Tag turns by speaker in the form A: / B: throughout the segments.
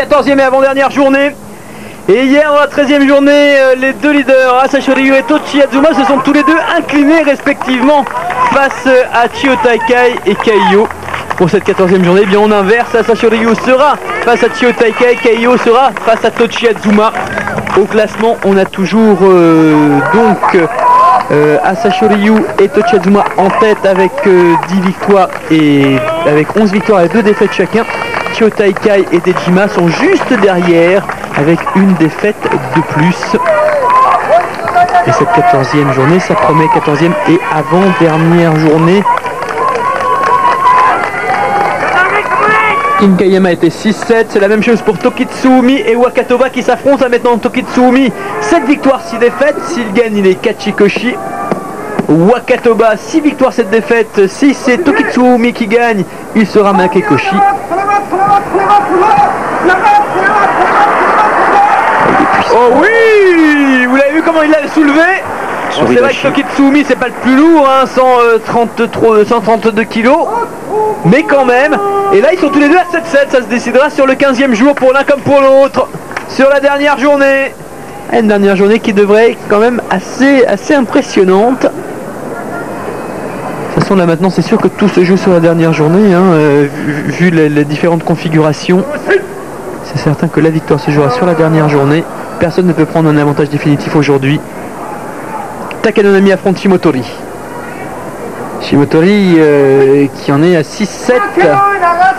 A: 14e et avant-dernière journée. Et hier, dans la 13e journée, les deux leaders, Asashi Ryu et Tochi Azuma, se sont tous les deux inclinés respectivement face à Chiyo Taikai et Kaiyo. Pour cette 14e journée, eh bien on inverse, Asashi Ryu sera face à Chiyo Taikai, Kaiyo sera face à Tochi Azuma. Au classement, on a toujours Asashi Ryu et Tochi Azuma en tête avec 10 victoires et avec 11 victoires et 2 défaites chacun. Chiyo Taikai et Dejima sont juste derrière avec une défaite de plus. Et cette 14e journée, ça promet 14e et avant-dernière journée. Inkayama était 6-7, c'est la même chose pour Tokitsumi et Wakatoba qui s'affrontent. Maintenant Tokitsumi, 7 victoires, 6 défaites. S'il gagne, il est Kachikoshi. Wakatoba, 6 victoires, 7 défaites. Si c'est Tokitsumi qui gagne, il sera Makekoshi. Oh oui, vous l'avez vu comment il l'a soulevé. Bon, c'est vrai que Tokitsumi c'est pas le plus lourd, hein, 132 kilos, mais quand même. Et là ils sont tous les deux à 7-7, ça se décidera sur le 15e jour pour l'un comme pour l'autre, sur la dernière journée. Une dernière journée qui devrait être quand même assez impressionnante. De toute façon là maintenant c'est sûr que tout se joue sur la dernière journée, hein, vu les différentes configurations. C'est certain que la victoire se jouera sur la dernière journée. Personne ne peut prendre un avantage définitif aujourd'hui. Takanonami affronte Shimotori. Shimotori qui en est à 6-7.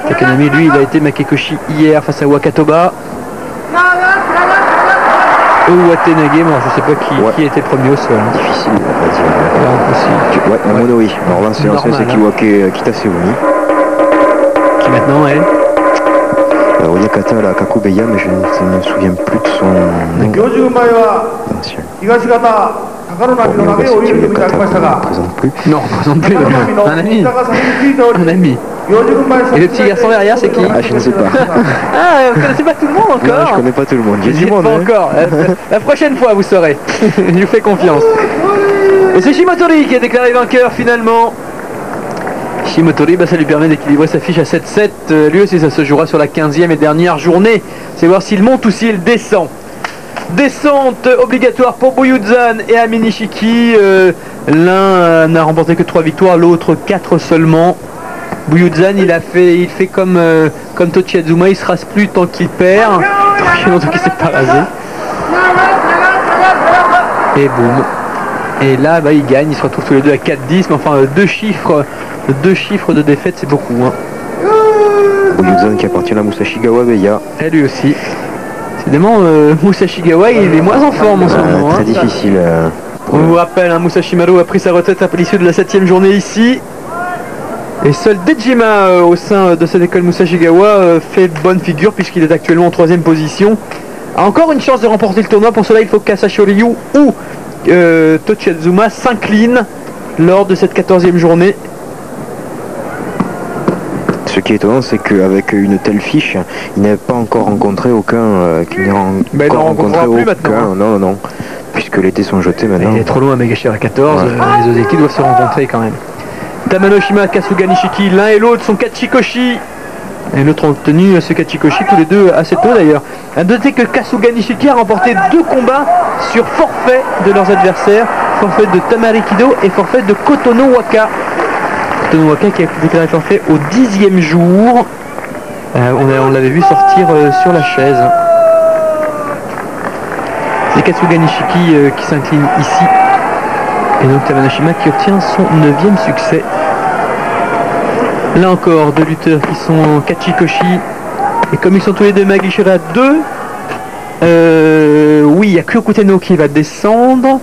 A: Takanonami lui il a été Makekoshi hier face à Wakatoba. Ou Watenage, bon, je sais pas qui était premier au sol.
B: Difficile, on va dire. Ouais, en mono oui. Alors là c'est Kiwake Kitaseumi.
A: Qui maintenant est
B: Oyakata la Kakubeya, mais je ne me souviens plus de son nom.
A: Présente plus. Non, présente plus. Un ami. Et le petit garçon derrière, c'est qui?
B: Ah, je ne sais pas.
A: Ah, vous connaissez pas tout le monde encore?
B: Non, je connais pas tout le monde. J'ai du monde.
A: Pas encore. La prochaine fois, vous saurez. Je vous fais confiance. Et c'est Shimotori qui est déclaré vainqueur finalement. Shimotori, ça lui permet d'équilibrer sa fiche à 7-7. Lui aussi, ça se jouera sur la 15e et dernière journée. C'est voir s'il monte ou s'il descend. Descente obligatoire pour Buyudzan et Aminishiki. L'un n'a remporté que 3 victoires, l'autre 4 seulement. Buyudzan, il fait comme Tochi Azuma, il se rase plus tant qu'il perd. Donc il s'est pas rasé. Et boum. Et là, il gagne, ils se retrouvent tous les deux à 4-10, mais enfin 2 chiffres de défaite, c'est beaucoup. Hein.
B: Buyudzan qui appartient à Musashigawa Beya.
A: Et lui aussi. Décidément, Musashigawa, il est moins en forme en ce moment.
B: Très difficile.
A: On vous rappelle, Musashimaru a pris sa retraite à l'issue de la 7e journée ici. Et seul Dejima au sein de cette école Musashigawa fait bonne figure puisqu'il est actuellement en 3e position. A encore une chance de remporter le tournoi. Pour cela, il faut qu'Asashi Ryu ou Tochi Azuma s'incline lors de cette 14e journée.
B: Ce qui est étonnant, c'est qu'avec une telle fiche, il n'avait pas encore rencontré aucun. Il
A: n'en rencontrera plus maintenant.
B: Non, puisque les dés sont jetés maintenant.
A: Il est trop loin, Megashira 14. Les autres équipes doivent se rencontrer quand même. Tamanoshima, Kasuga Nishiki, l'un et l'autre sont Kachikoshi. Et l'autre ont obtenu ce Kachikoshi tous les deux assez tôt d'ailleurs. À noter que Kasuga Nishiki a remporté 2 combats sur forfait de leurs adversaires. Forfait de Tamarikido et forfait de Kotono Waka. Kotono Waka qui a déclaré forfait au 10e jour. On l'avait vu sortir sur la chaise. C'est Kasuga Nishiki qui s'incline ici. Et donc Tamanoshima qui obtient son 9e succès. Là encore, 2 lutteurs qui sont Kachikoshi. Et comme ils sont tous les deux Magishira 2, oui, il y a Kyokuteno qui va descendre.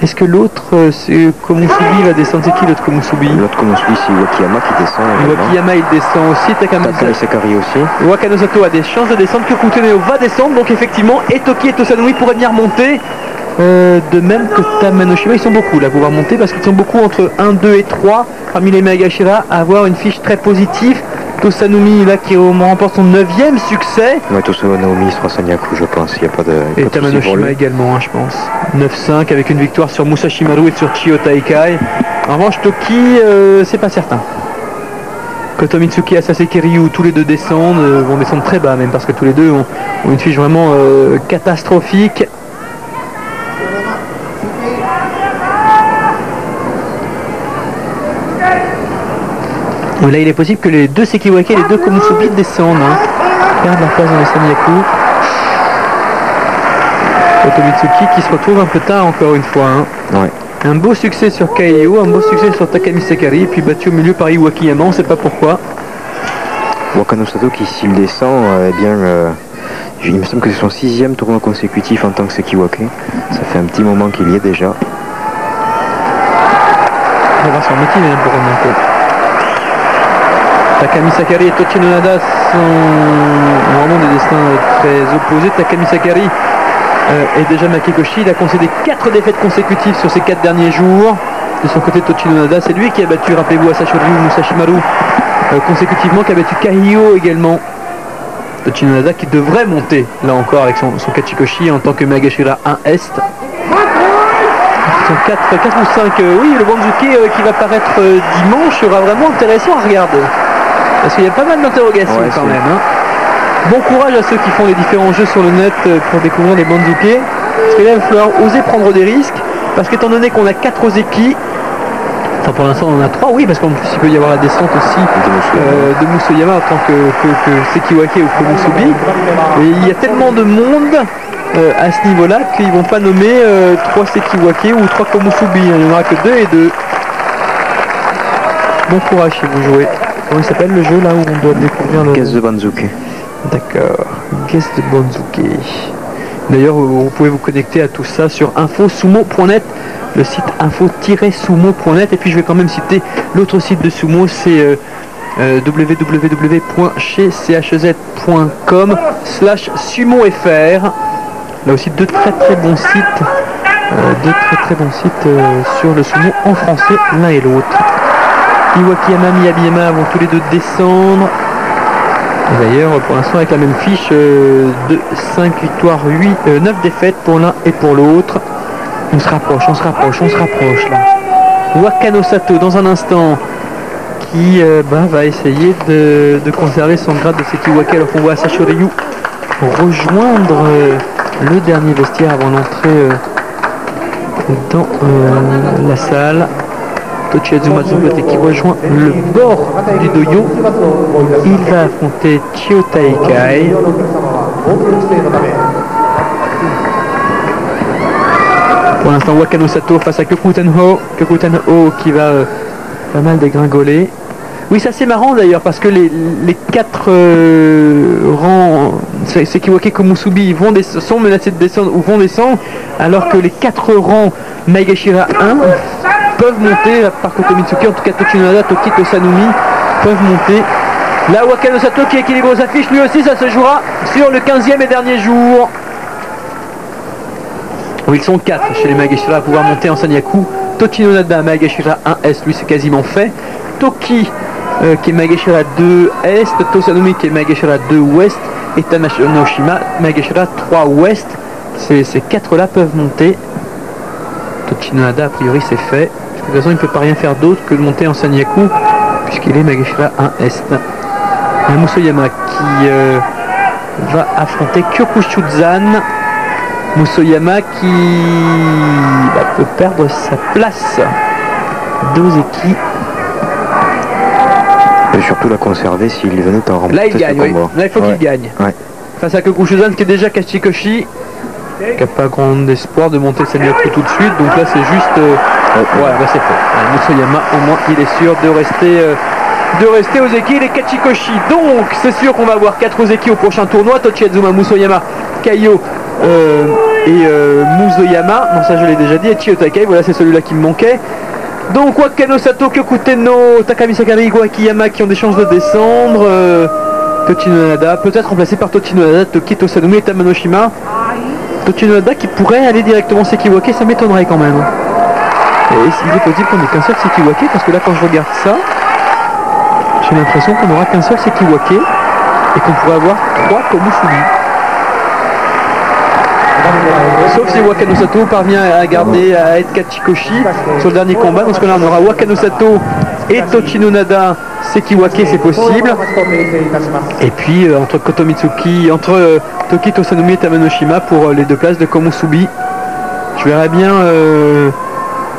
A: Est-ce que l'autre, c'est Komusubi va descendre? C'est qui l'autre Komusubi?
B: L'autre Komusubi, c'est Wakiyama qui descend.
A: Wakiyama, il descend aussi.
B: Takai Sakari aussi.
A: Wakanosato a des chances de descendre. Kyokuteno va descendre. Donc effectivement, Etoki et Tosanui pourraient venir monter. De même que Tamanoshima, ils sont beaucoup là, pouvoir monter parce qu'ils sont beaucoup entre 1, 2 et 3 parmi les Megashira à avoir une fiche très positive. Tosanumi là qui remporte son 9e succès.
B: Ouais, Tosanumi sera Sanyaku, je pense, il n'y a pas de.
A: Et Tamanoshima également, hein, je pense. 9-5 avec une victoire sur Musashimaru et sur Chiyo Taikai. En revanche, Toki, c'est pas certain. Kotomitsuki et Saseki Ryu, tous les deux descendent, vont descendre très bas même, parce que tous les deux ont une fiche vraiment catastrophique. Là il est possible que les deux Sekiwake et les deux Komusubi descendent, hein. Perdent leur place dans les Sanyaku. Kotomitsuki qui se retrouve un peu tard encore une fois, hein.
B: Ouais.
A: Un beau succès sur Kaiyo, un beau succès sur Takami Sakari, puis battu au milieu par Iwakiyama, on ne sait pas pourquoi.
B: Wakano Sato qui, s'il descend, il me semble que c'est son 6e tournoi consécutif en tant que Sekiwake. Ça fait un petit moment qu'il y est déjà.
A: On va voir son métier même pour remonter. Takami Sakari et Tochino Nada sont vraiment des destins très opposés. Takami Sakari est déjà Makikoshi, il a concédé 4 défaites consécutives sur ces 4 derniers jours. De son côté, Tochino Nada, c'est lui qui a battu, rappelez-vous, Asashi Ryu Musashimaru consécutivement, qui a battu Kaiyo également. Tochino Nada qui devrait monter, là encore, avec son Kachikoshi en tant que Magashira 1 Est. Son 4 ou 5, oui, le Banzuke qui va paraître dimanche sera vraiment intéressant à regarder. Parce qu'il y a pas mal d'interrogations quand même. Hein. Bon courage à ceux qui font les différents jeux sur le net pour découvrir les Banzuke. Parce que là, il va falloir oser prendre des risques. Parce qu'étant donné qu'on a 4 Ozeki, enfin pour l'instant on en a 3, oui, parce qu'en plus il peut y avoir la descente aussi de Musoyama en tant que Sekiwake ou Komusubi. Et il y a tellement de monde à ce niveau-là qu'ils vont pas nommer 3 Sekiwake ou 3 Komusubi. Il n'y en aura que 2 et 2. Bon courage si vous jouez. Comment il s'appelle le jeu là où on doit découvrir le...
B: Guess the Banzuke.
A: D'accord, Guess the Banzuke. D'ailleurs, vous pouvez vous connecter à tout ça sur infosumo.net, le site info-sumo.net. Et puis je vais quand même citer l'autre site de sumo, c'est www.chz.com/sumofr. Là aussi deux très bons sites, sur le sumo en français l'un et l'autre. Iwakiyama, Miyabiyama vont tous les deux descendre. Et d'ailleurs, pour l'instant, avec la même fiche de 5 victoires, 9 défaites pour l'un et pour l'autre. On se rapproche là. Wakano Sato, dans un instant, qui va essayer de conserver son grade de Sekiwake, alors qu'on voit Asashi Ryu rejoindre le dernier vestiaire avant l'entrée dans la salle. Tochihazu Matsumoto qui rejoint le bord du dojo. Il va affronter Chio Taikai. Pour l'instant, Wakano Sato face à Kyokutenho. Kyokutenho qui va pas mal dégringoler. Oui, ça c'est marrant d'ailleurs parce que les 4 rangs Sekiwake Komusubi sont menacés de descendre ou vont descendre, alors que les 4 rangs Maegashira 1 peuvent monter par Kotomitsuki, en tout cas Tochinonada, Toki, Tosanumi peuvent monter. Là, Wakano Sato qui équilibre sa fiche, lui aussi ça se jouera sur le 15e et dernier jour. Oui, ils sont 4 chez les Maegashira à pouvoir monter en Sanyaku. Tochinonada, Maegashira 1S, lui c'est quasiment fait. Toki qui est Maegashira 2 Est, Tosanumi qui est Maegashira 2 Ouest et Tamashinoshima, Maegashira 3 Ouest. Ces 4 là peuvent monter. Tochinonada a priori c'est fait. De toute façon il ne peut pas rien faire d'autre que de monter en Sanyaku puisqu'il est Maegashira 1 Est. Un Musoyama qui va affronter Kyokushuzan. Musoyama qui peut perdre sa place d'Ozeki.
B: Et surtout la conserver s'il venait en remporter.
A: Là il gagne, oui. Là il faut qu'il gagne.
B: Ouais.
A: Face à Kyokushuzan qui est déjà Kachikoshi, qui n'a pas grand espoir de monter Sanyaku tout de suite. Donc là c'est juste... voilà, c'est fait. Musoyama au moins il est sûr de rester Ozeki et Kachikoshi. Donc c'est sûr qu'on va avoir 4 Ozeki au prochain tournoi. Tochihazu, Musoyama, Kaiyo et Musoyama. Bon ça je l'ai déjà dit. Et Chio Taikai, voilà c'est celui-là qui me manquait. Donc Wakano Sato, Kyokuteno, Takami Sakari, Iwakiyama qui ont des chances de descendre. Tochinonada, peut-être remplacé par Tochinonada, Toki, Tosanumi et Tamanoshima. Tochinonada qui pourrait aller directement Sekiwake, ça m'étonnerait quand même. Et il est possible qu'on n'ait qu'un seul Sekiwake, parce que là quand je regarde ça, j'ai l'impression qu'on n'aura qu'un seul Sekiwake et qu'on pourrait avoir 3 Komusubi. Sauf si Wakano Sato parvient à être Kachikoshi sur le dernier combat. Dans ce cas-là, on aura Wakano Sato et Tochinonada Sekiwake c'est possible. Et puis entre Toki Tosanumi et Tamanoshima pour les 2 places de Komusubi. Je verrais bien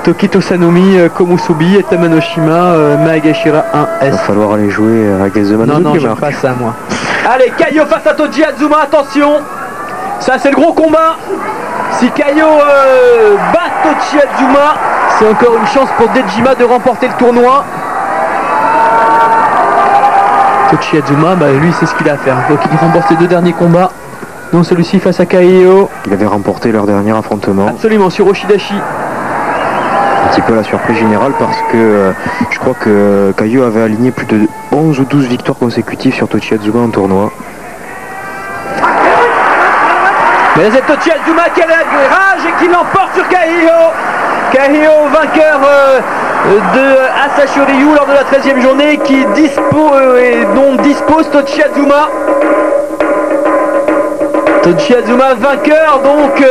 A: Toki Tosanumi, Komusubi et Tamanoshima, Maegashira 1S.
B: Il va falloir aller jouer à Gazema.
A: Non, j'aime pas ça moi. Allez, Kaio face à Toji Azuma, attention. Ça c'est le gros combat. Si Kaio bat Toji Azuma, c'est encore une chance pour Dejima de remporter le tournoi. Tochi Azuma, lui c'est ce qu'il a à faire. Donc il remporte les 2 derniers combats, dont celui-ci face à Kaio.
B: Il avait remporté leur dernier affrontement.
A: Absolument, sur Oshidashi.
B: Un petit peu la surprise générale parce que je crois que Kaio avait aligné plus de 11 ou 12 victoires consécutives sur Tochi Azuma en tournoi.
A: Mais c'est Tochi Azuma qui a la rage et qui l'emporte sur Kaio. Kaio, vainqueur de Asashi Ryu lors de la 13e journée, dont dispose Tochi Azuma. Tochi Azuma vainqueur, donc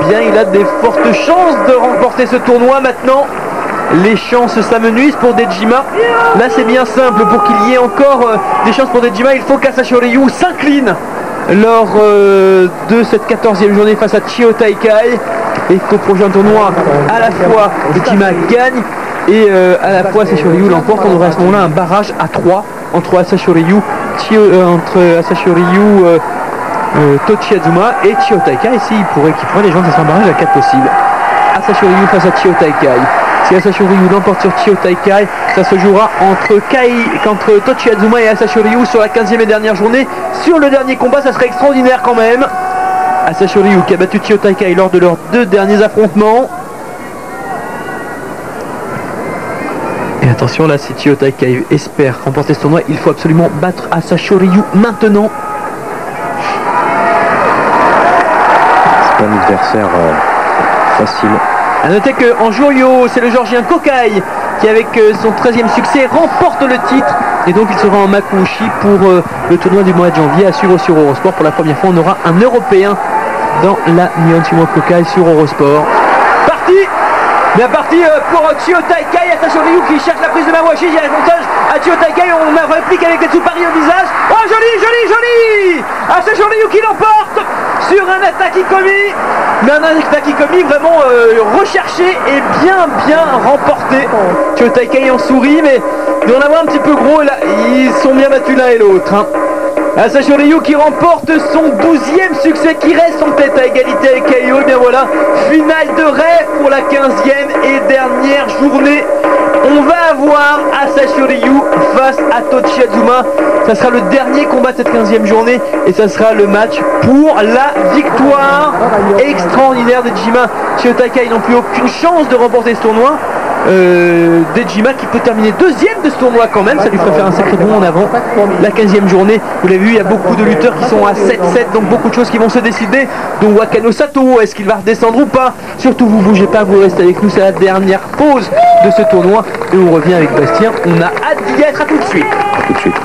A: bien il a des fortes chances de remporter ce tournoi maintenant. Les chances s'amenuisent pour Dejima. Là c'est bien simple, pour qu'il y ait encore des chances pour Dejima, il faut qu'Asashi Ryu s'incline lors de cette 14e journée face à Chio Taikai. Et qu'au prochain tournoi, à la fois Dejima gagne et à la fois Asashi Ryu l'emporte. On aurait à ce moment-là un barrage à 3 entre Asashi Ryu, Tochi Azuma et Chio Taikai. Ici, il pourrait les gens, ça sera un barrage à 4 possibles. Asashi Ryu face à Chio Taikai. Si Asashi Ryu l'emporte sur Chio Taikai, ça se jouera entre Tochi Azuma et Asashi Ryu sur la 15e et dernière journée. Sur le dernier combat, ça serait extraordinaire quand même. Asashi Ryu qui a battu Chio Taikai lors de leurs 2 derniers affrontements. Et attention, là, si Chio Taikai espère remporter ce tournoi, il faut absolument battre Asashi Ryu maintenant.
B: C'est pas un adversaire facile.
A: A noter qu'en Juryo, c'est le Georgien Kokai qui, avec son 13e succès, remporte le titre. Et donc il sera en Makuuchi pour le tournoi du mois de janvier à suivre sur Eurosport. Pour la première fois, on aura un Européen dans la Nihon Sumo Kokai sur Eurosport. Bien parti pour Chio Taikai. Asashi Ryu qui cherche la prise de Mawashi. Il y a l'avantage à Chio Taikai. On a réplique avec les Tsupari au visage. Oh joli. Asashi Ryu qui l'emporte sur un Atakikomi. Mais un Atakikomi vraiment recherché et bien remporté. Chio Taikai en sourit, mais il doit en avoir un petit peu gros. Là, ils sont bien battus l'un et l'autre. Asashi Ryu qui remporte son 12e succès, qui reste en tête à égalité avec Kaio. Et bien voilà, finale de rêve pour la 15e et dernière journée. On va avoir Asashi Ryu face à Tochi Azuma. Ça sera le dernier combat de cette 15e journée et ça sera le match pour la victoire extraordinaire de Dejima. Chio Taikai n'ont plus aucune chance de remporter ce tournoi. Dejima qui peut terminer 2e de ce tournoi quand même, ça lui ferait faire un sacré bond en avant. La 15e journée, vous l'avez vu, il y a beaucoup de lutteurs qui sont à 7-7, donc beaucoup de choses qui vont se décider, dont Wakano Sato, est-ce qu'il va redescendre ou pas? Surtout vous bougez pas, vous restez avec nous, c'est la dernière pause de ce tournoi et on revient avec Bastien. On a hâte d'y être, à tout de suite.
B: Tout de suite.